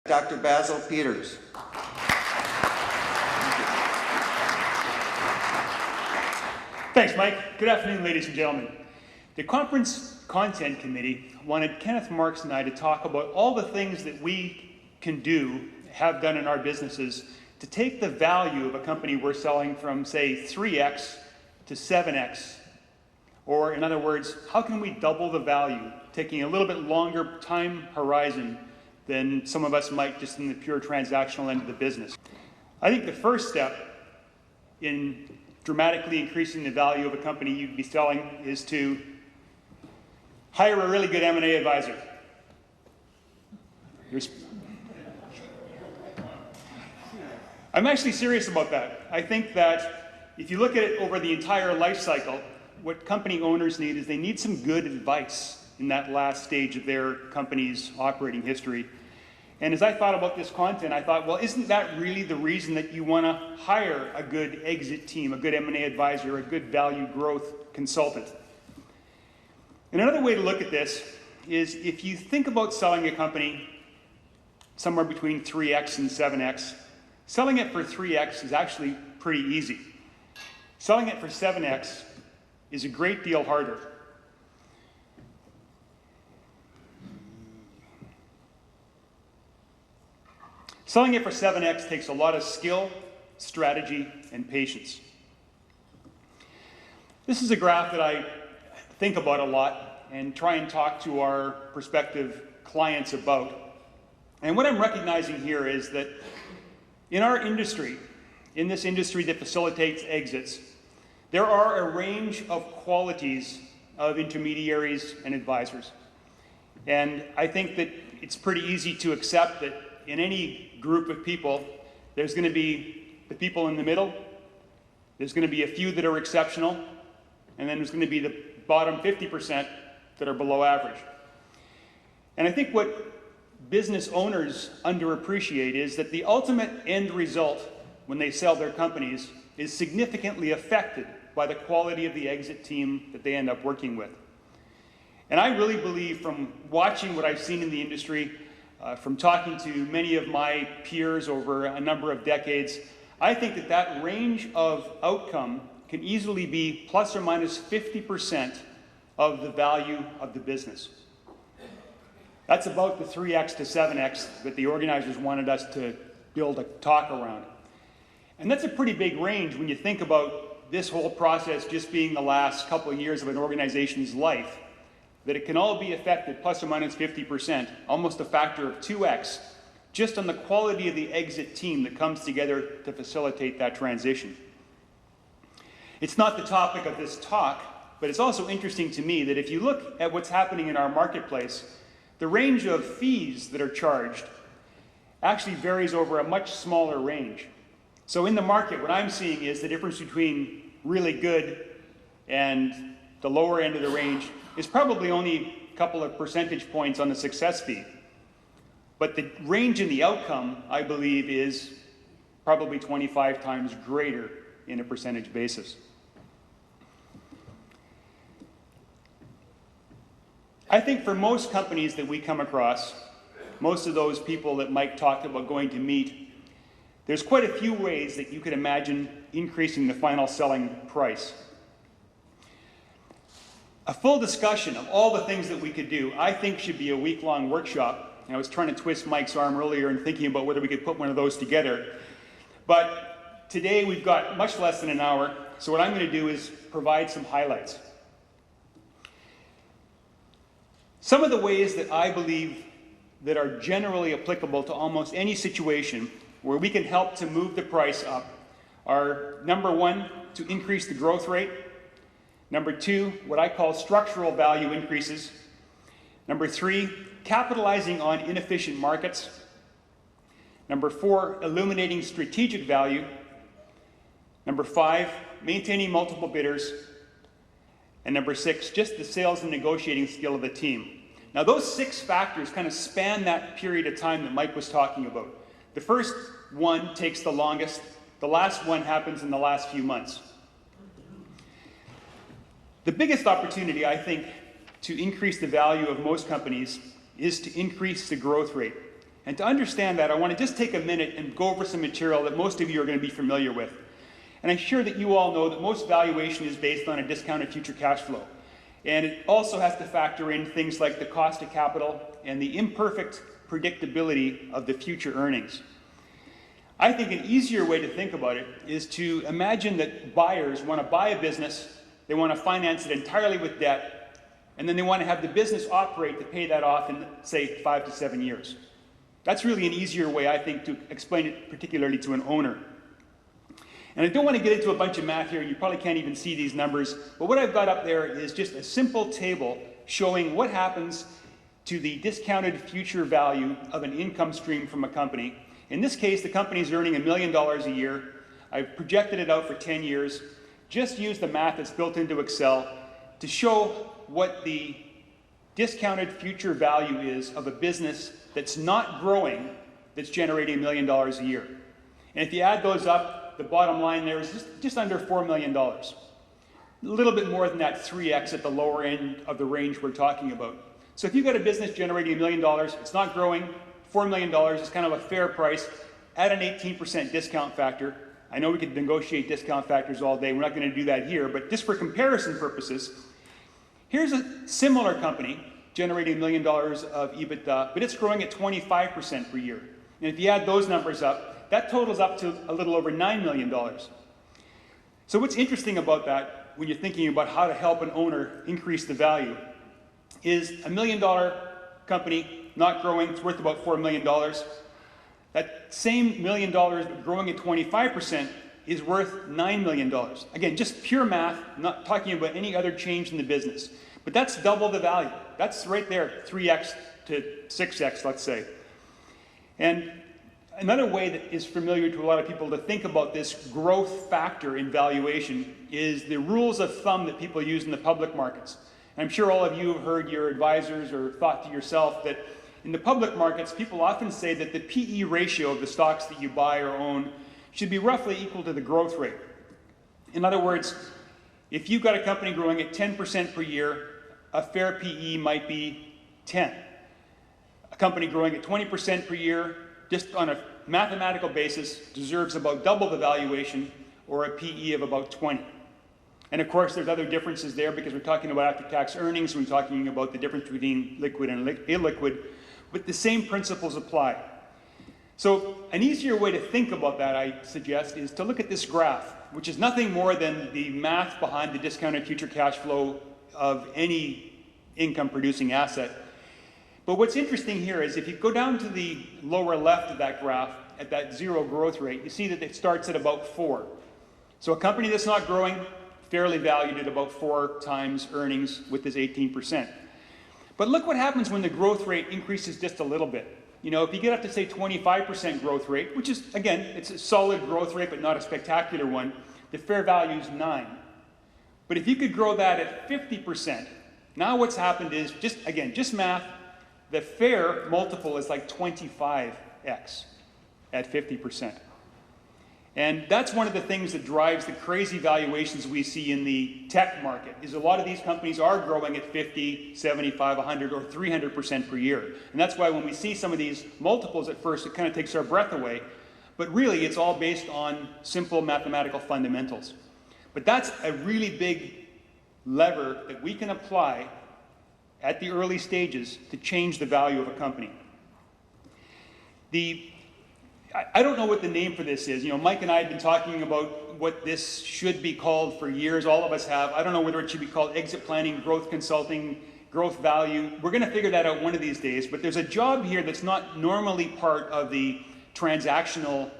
Dr. Basil Peters. Thanks, Mike. Good afternoon, ladies and gentlemen. The Conference Content Committee wanted Kenneth Marks and I to talk about all the things that we can do, have done in our businesses, to take the value of a company we're selling from, say, 3x to 7x. Or, in other words, how can we double the value, taking a little bit longer time horizon than some of us might just in the pure transactional end of the business. I think the first step in dramatically increasing the value of a company you'd be selling is to hire a really good M&A advisor. I'm actually serious about that. I think that if you look at it over the entire life cycle, what company owners need is they need some good advice in that last stage of their company's operating history. And as I thought about this content, I thought, well, isn't that really the reason that you want to hire a good exit team, a good M&A advisor, a good value growth consultant? And another way to look at this is if you think about selling a company somewhere between 3x and 7x, selling it for 3x is actually pretty easy. Selling it for 7x is a great deal harder. Selling it for 7x takes a lot of skill, strategy, and patience. This is a graph that I think about a lot and try and talk to our prospective clients about. And what I'm recognizing here is that in our industry, in this industry that facilitates exits, there are a range of qualities of intermediaries and advisors. And I think that it's pretty easy to accept that in any group of people, there's going to be the people in the middle, there's going to be a few that are exceptional, and then there's going to be the bottom 50% that are below average. And I think what business owners underappreciate is that the ultimate end result when they sell their companies is significantly affected by the quality of the exit team that they end up working with. And I really believe, from watching what I've seen in the industry, from talking to many of my peers over a number of decades, I think that that range of outcome can easily be plus or minus 50% of the value of the business. That's about the 3x to 7x that the organizers wanted us to build a talk around. And that's a pretty big range when you think about this whole process just being the last couple of years of an organization's life, that it can all be affected plus or minus 50%, almost a factor of 2x, just on the quality of the exit team that comes together to facilitate that transition. It's not the topic of this talk, but it's also interesting to me that if you look at what's happening in our marketplace, the range of fees that are charged actually varies over a much smaller range. So in the market, what I'm seeing is the difference between really good and the lower end of the range is probably only a couple of percentage points on the success fee. But the range in the outcome, I believe, is probably 25 times greater in a percentage basis. I think for most companies that we come across, most of those people that Mike talked about going to meet, there's quite a few ways that you could imagine increasing the final selling price. A full discussion of all the things that we could do, I think, should be a week-long workshop. And I was trying to twist Mike's arm earlier and thinking about whether we could put one of those together. But today we've got much less than an hour, so what I'm going to do is provide some highlights. Some of the ways that I believe that are generally applicable to almost any situation where we can help to move the price up are, number one, to increase the growth rate. Number two, what I call structural value increases. Number three, capitalizing on inefficient markets. Number four, illuminating strategic value. Number five, maintaining multiple bidders. And number six, just the sales and negotiating skill of the team. Now those 6 factors kind of span that period of time that Mike was talking about. The first one takes the longest. The last one happens in the last few months. The biggest opportunity, I think, to increase the value of most companies is to increase the growth rate. And to understand that, I want to just take a minute and go over some material that most of you are going to be familiar with. And I'm sure that you all know that most valuation is based on a discounted future cash flow. And it also has to factor in things like the cost of capital and the imperfect predictability of the future earnings. I think an easier way to think about it is to imagine that buyers want to buy a business, they want to finance it entirely with debt, and then they want to have the business operate to pay that off in, say, 5 to 7 years. That's really an easier way, I think, to explain it particularly to an owner. And I don't want to get into a bunch of math here, and you probably can't even see these numbers, but what I've got up there is just a simple table showing what happens to the discounted future value of an income stream from a company. In this case, the company is earning $1 million a year. I've projected it out for 10 years. Just use the math that's built into Excel to show what the discounted future value is of a business that's not growing, that's generating $1 million a year. And if you add those up, the bottom line there is just under $4 million. A little bit more than that 3x at the lower end of the range we're talking about. So if you've got a business generating $1 million, it's not growing, $4 million is kind of a fair price, at an 18% discount factor. I know we could negotiate discount factors all day, we're not going to do that here, but just for comparison purposes, here's a similar company generating $1 million of EBITDA, but it's growing at 25% per year. And if you add those numbers up, that totals up to a little over $9 million. So what's interesting about that, when you're thinking about how to help an owner increase the value, is a $1 million company not growing, it's worth about $4 million. That same $1 million growing at 25% is worth $9 million. Again, just pure math, not talking about any other change in the business. But that's double the value. That's right there, 3x to 6x, let's say. And another way that is familiar to a lot of people to think about this growth factor in valuation is the rules of thumb that people use in the public markets. And I'm sure all of you have heard your advisors or thought to yourself that in the public markets, people often say that the PE ratio of the stocks that you buy or own should be roughly equal to the growth rate. In other words, if you've got a company growing at 10% per year, a fair PE might be 10. A company growing at 20% per year, just on a mathematical basis, deserves about double the valuation, or a PE of about 20. And of course, there's other differences there because we're talking about after-tax earnings, we're talking about the difference between liquid and illiquid, but the same principles apply. So an easier way to think about that, I suggest, is to look at this graph, which is nothing more than the math behind the discounted future cash flow of any income-producing asset. But what's interesting here is if you go down to the lower left of that graph, at that zero growth rate, you see that it starts at about 4. So a company that's not growing, fairly valued at about 4 times earnings with this 18%. But look what happens when the growth rate increases just a little bit. You know, if you get up to, say, 25% growth rate, which is, again, it's a solid growth rate, but not a spectacular one, the fair value is 9. But if you could grow that at 50%, now what's happened is, just math, the fair multiple is like 25x at 50%. And that's one of the things that drives the crazy valuations we see in the tech market, is a lot of these companies are growing at 50, 75, 100, or 300% per year. And that's why when we see some of these multiples at first, it kind of takes our breath away. But really, it's all based on simple mathematical fundamentals. But that's a really big lever that we can apply at the early stages to change the value of a company. I don't know what the name for this is. You know, Mike and I have been talking about what this should be called for years. All of us have. I don't know whether it should be called exit planning, growth consulting, growth value. We're going to figure that out one of these days. But there's a job here that's not normally part of the transactional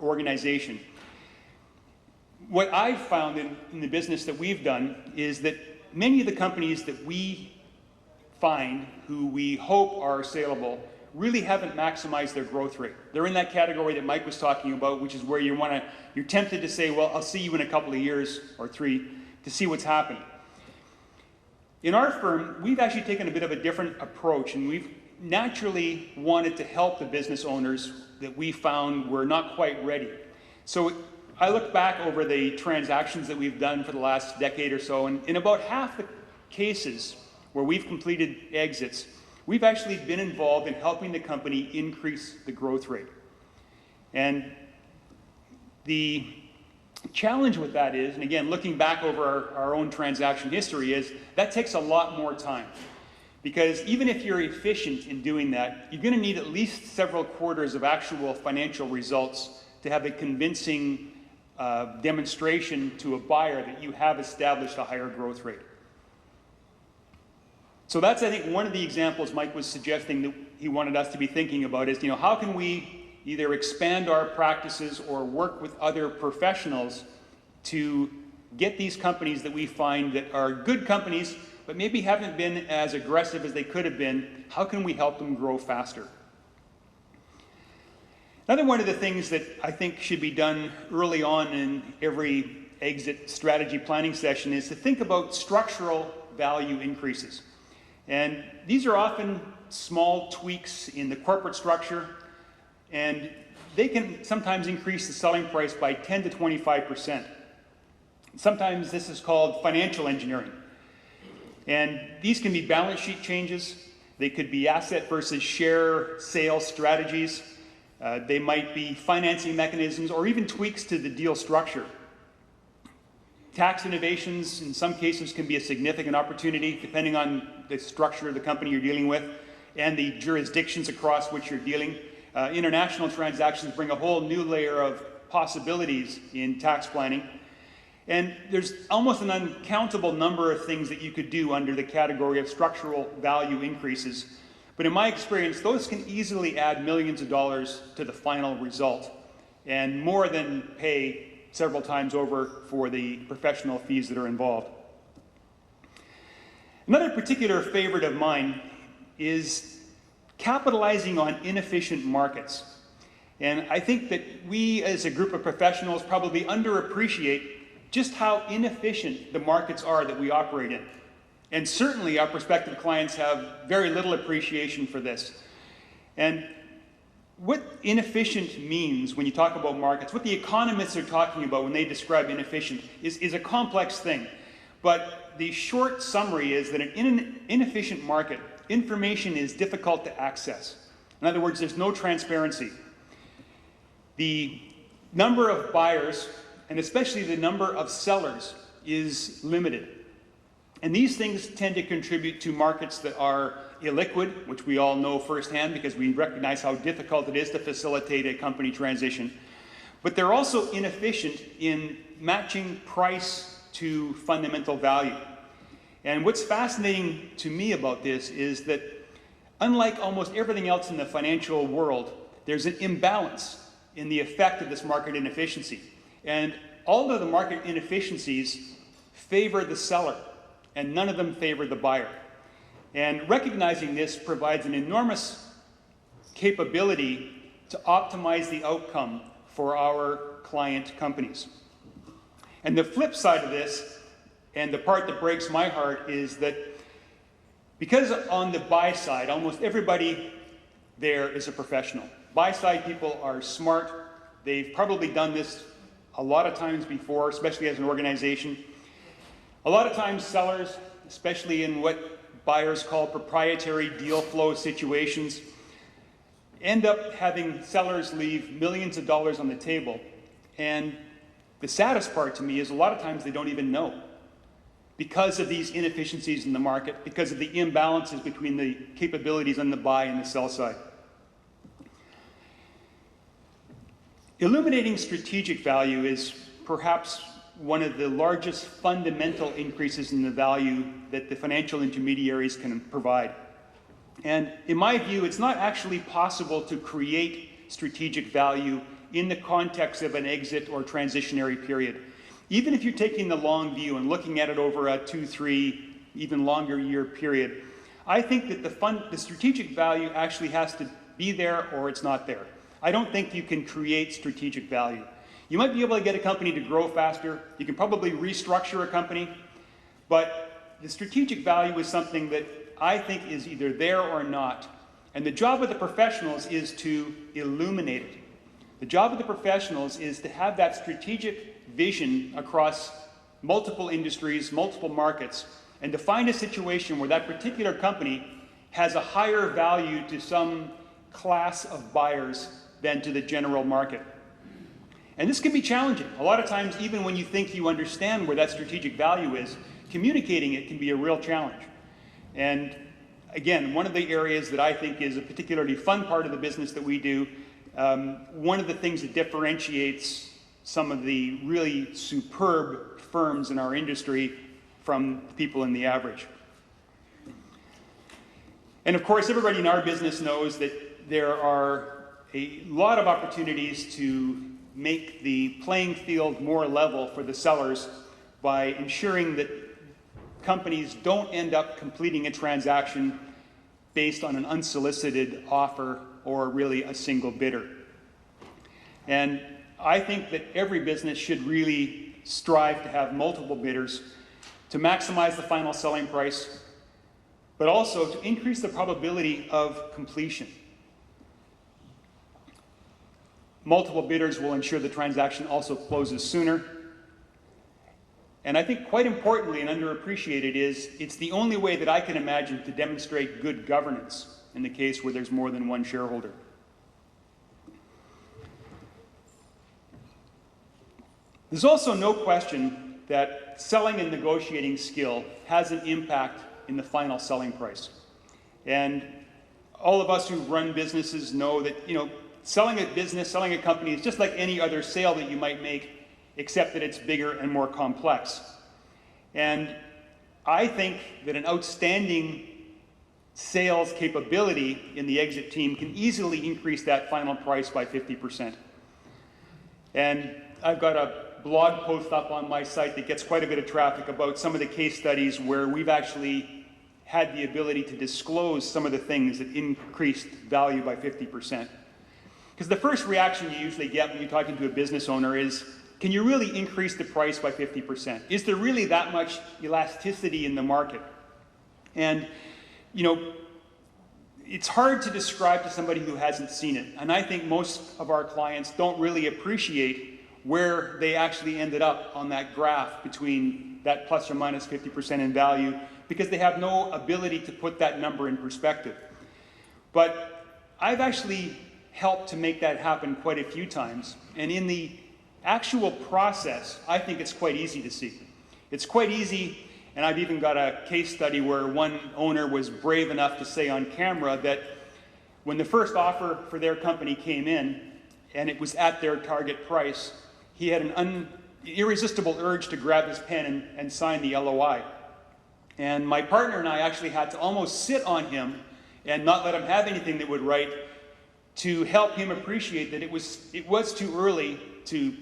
organization. What I've found in the business that we've done is that many of the companies that we find who we hope are saleable really haven't maximized their growth rate. They're in that category that Mike was talking about, which is where you're tempted to say, well, I'll see you in a couple of years or 3 to see what's happening. In our firm, we've actually taken a bit of a different approach, and we've naturally wanted to help the business owners that we found were not quite ready. So I look back over the transactions that we've done for the last decade or so, and in about half the cases where we've completed exits, we've actually been involved in helping the company increase the growth rate. And the challenge with that is, and again, looking back over our own transaction history, is that takes a lot more time. Because even if you're efficient in doing that, you're going to need at least several quarters of actual financial results to have a convincing demonstration to a buyer that you have established a higher growth rate. So that's, I think, one of the examples Mike was suggesting that he wanted us to be thinking about is, how can we either expand our practices or work with other professionals to get these companies that we find that are good companies but maybe haven't been as aggressive as they could have been, how can we help them grow faster? Another one of the things that I think should be done early on in every exit strategy planning session is to think about structural value increases. And these are often small tweaks in the corporate structure, and they can sometimes increase the selling price by 10 to 25%. Sometimes this is called financial engineering. And these can be balance sheet changes. They could be asset versus share sales strategies. They might be financing mechanisms or even tweaks to the deal structure. Tax innovations in some cases can be a significant opportunity depending on the structure of the company you're dealing with and the jurisdictions across which you're dealing. International transactions bring a whole new layer of possibilities in tax planning. And there's almost an uncountable number of things that you could do under the category of structural value increases. But in my experience, those can easily add millions of dollars to the final result and more than pay several times over for the professional fees that are involved. Another particular favorite of mine is capitalizing on inefficient markets. And I think that we as a group of professionals probably underappreciate just how inefficient the markets are that we operate in. And certainly our prospective clients have very little appreciation for this. And what inefficient means when you talk about markets, what the economists are talking about when they describe inefficient is a complex thing. But the short summary is that in an inefficient market, information is difficult to access. In other words, there's no transparency. The number of buyers, and especially the number of sellers, is limited. And these things tend to contribute to markets that are illiquid, which we all know firsthand because we recognize how difficult it is to facilitate a company transition. But they're also inefficient in matching price to fundamental value. And what's fascinating to me about this is that unlike almost everything else in the financial world, there's an imbalance in the effect of this market inefficiency. And all of the market inefficiencies favor the seller, and none of them favor the buyer. And recognizing this provides an enormous capability to optimize the outcome for our client companies. And the flip side of this, and the part that breaks my heart, is that because on the buy side, almost everybody there is a professional. Buy side people are smart. They've probably done this a lot of times before, especially as an organization. A lot of times sellers, especially in what buyers call proprietary deal flow situations, end up having sellers leave millions of dollars on the table. And the saddest part to me is a lot of times they don't even know, because of these inefficiencies in the market, because of the imbalances between the capabilities on the buy and the sell side. Illuminating strategic value is perhaps one of the largest fundamental increases in the value that the financial intermediaries can provide. And in my view, it's not actually possible to create strategic value in the context of an exit or transitionary period. Even if you're taking the long view and looking at it over a 2, 3, even longer year period, I think that the strategic value actually has to be there or it's not there. I don't think you can create strategic value. You might be able to get a company to grow faster. You can probably restructure a company. But the strategic value is something that I think is either there or not. And the job of the professionals is to illuminate it. The job of the professionals is to have that strategic vision across multiple industries, multiple markets, and to find a situation where that particular company has a higher value to some class of buyers than to the general market. And this can be challenging. A lot of times, even when you think you understand where that strategic value is, communicating it can be a real challenge. And again, one of the areas that I think is a particularly fun part of the business that we do, one of the things that differentiates some of the really superb firms in our industry from people in the average. And of course, everybody in our business knows that there are a lot of opportunities to make the playing field more level for the sellers by ensuring that companies don't end up completing a transaction based on an unsolicited offer or really a single bidder. And I think that every business should really strive to have multiple bidders to maximize the final selling price, but also to increase the probability of completion. Multiple bidders will ensure the transaction also closes sooner. And I think quite importantly and underappreciated is it's the only way that I can imagine to demonstrate good governance in the case where there's more than one shareholder. There's also no question that selling and negotiating skill has an impact in the final selling price. And all of us who run businesses know that, selling a business, selling a company is just like any other sale that you might make, except that it's bigger and more complex. And I think that an outstanding sales capability in the exit team can easily increase that final price by 50%. And I've got a blog post up on my site that gets quite a bit of traffic about some of the case studies where we've actually had the ability to disclose some of the things that increased value by 50%. Because the first reaction you usually get when you're talking to a business owner is, can you really increase the price by 50%? Is there really that much elasticity in the market? And, it's hard to describe to somebody who hasn't seen it. And I think most of our clients don't really appreciate where they actually ended up on that graph between that plus or minus 50% in value, because they have no ability to put that number in perspective. But I've actually helped to make that happen quite a few times. And in the actual process, I think it's quite easy to see. It's quite easy, and I've even got a case study where one owner was brave enough to say on camera that when the first offer for their company came in, and it was at their target price, he had an irresistible urge to grab his pen and sign the LOI. And my partner and I actually had to almost sit on him and not let him have anything that would write to help him appreciate that it was too early to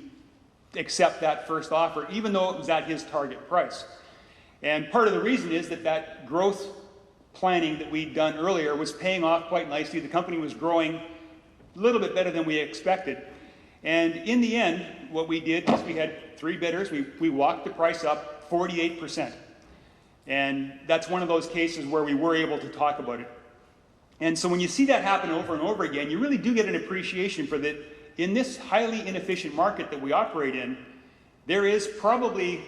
accept that first offer, even though it was at his target price. And part of the reason is that growth planning that we'd done earlier was paying off quite nicely. The company was growing a little bit better than we expected. And in the end, what we did was we had 3 bidders. We walked the price up 48%. And that's one of those cases where we were able to talk about it. And so when you see that happen over and over again, you really do get an appreciation for that in this highly inefficient market that we operate in, there is probably,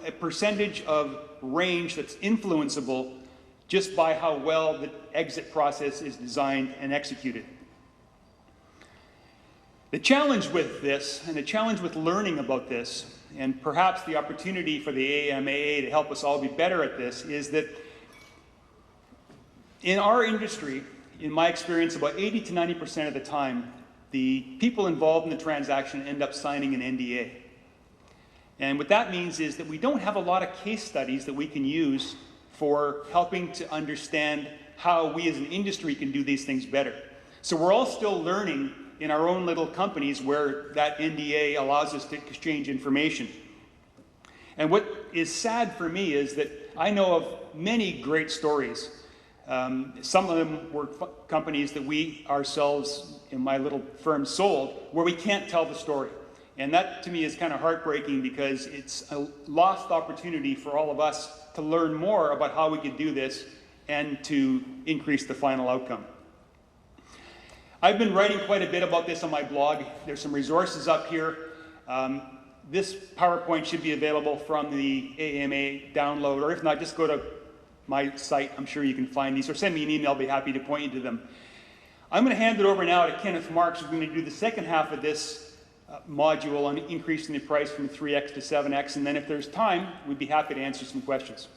a percentage of range that's influenceable just by how well the exit process is designed and executed. The challenge with this, and the challenge with learning about this, and perhaps the opportunity for the AMAA to help us all be better at this, is that in our industry, in my experience, about 80 to 90% of the time, the people involved in the transaction end up signing an NDA. And what that means is that we don't have a lot of case studies that we can use for helping to understand how we as an industry can do these things better. So we're all still learning in our own little companies where that NDA allows us to exchange information. And what is sad for me is that I know of many great stories. Some of them were companies that we ourselves in my little firm sold where we can't tell the story. And that to me is kind of heartbreaking because it's a lost opportunity for all of us to learn more about how we could do this and to increase the final outcome. I've been writing quite a bit about this on my blog. There's some resources up here. This PowerPoint should be available from the AMA download, or if not, just go to my site, I'm sure you can find these, or send me an email, I'll be happy to point you to them. I'm going to hand it over now to Kenneth Marks, who's going to do the second half of this module on increasing the price from 3x to 7x, and then if there's time, we'd be happy to answer some questions.